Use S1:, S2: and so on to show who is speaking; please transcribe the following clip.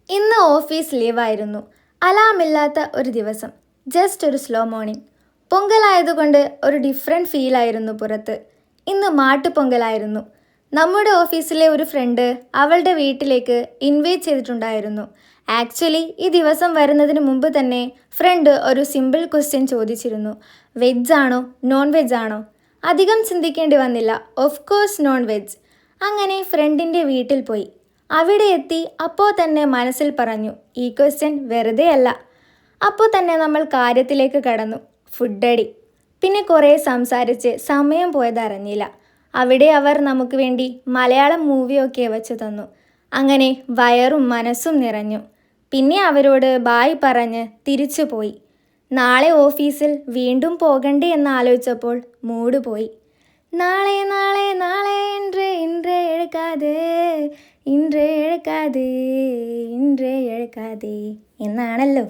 S1: ഇന്ന് ഓഫീസ് ലീവായിരുന്നു. അലാമില്ലാത്ത ഒരു ദിവസം. ജസ്റ്റ് ഒരു സ്ലോ മോർണിംഗ്. പൊങ്കലായതുകൊണ്ട് ഒരു ഡിഫറെൻറ്റ് ഫീലായിരുന്നു പുറത്ത്. ഇന്ന് മാട്ടുപൊങ്കലായിരുന്നു. നമ്മുടെ ഓഫീസിലെ ഒരു ഫ്രണ്ട് അവളുടെ വീട്ടിലേക്ക് ഇൻവൈറ്റ് ചെയ്തിട്ടുണ്ടായിരുന്നു. ആക്ച്വലി ഈ ദിവസം വരുന്നതിന് മുമ്പ് തന്നെ ഫ്രണ്ട് ഒരു സിമ്പിൾ ക്വസ്റ്റ്യൻ ചോദിച്ചിരുന്നു. വെജ് ആണോ നോൺ വെജ് ആണോ? അധികം ചിന്തിക്കേണ്ടി വന്നില്ല. Of course non veg. അങ്ങനെ ഫ്രണ്ടിൻ്റെ വീട്ടിൽ പോയി. അവിടെ എത്തി അപ്പോൾ തന്നെ മനസ്സിൽ പറഞ്ഞു, ഈ ക്വസ്റ്റ്യൻ വെറുതെ അല്ല. അപ്പോൾ തന്നെ നമ്മൾ കാര്യത്തിലേക്ക് കടന്നു. ഫുഡടി. പിന്നെ കുറേ സംസാരിച്ച് സമയം പോയതറിഞ്ഞില്ല. അവിടെ അവർ നമുക്ക് വേണ്ടി മലയാളം മൂവിയൊക്കെ വെച്ച് തന്നു. അങ്ങനെ വയറും മനസ്സും നിറഞ്ഞു. പിന്നെ അവരോട് ബായ് പറഞ്ഞ് തിരിച്ചു പോയി. നാളെ ഓഫീസിൽ വീണ്ടും പോകണ്ടേ എന്നാലോചിച്ചപ്പോൾ മൂഡ് പോയി. നാളെ നാളെ നാളെ ഇன்றே ഇன்றே ഇഴക്കാതെ ഇன்றേ ഇഴക്കാതെ ഇன்றേ ഇഴക്കാതെ എന്നാണല്ലോ.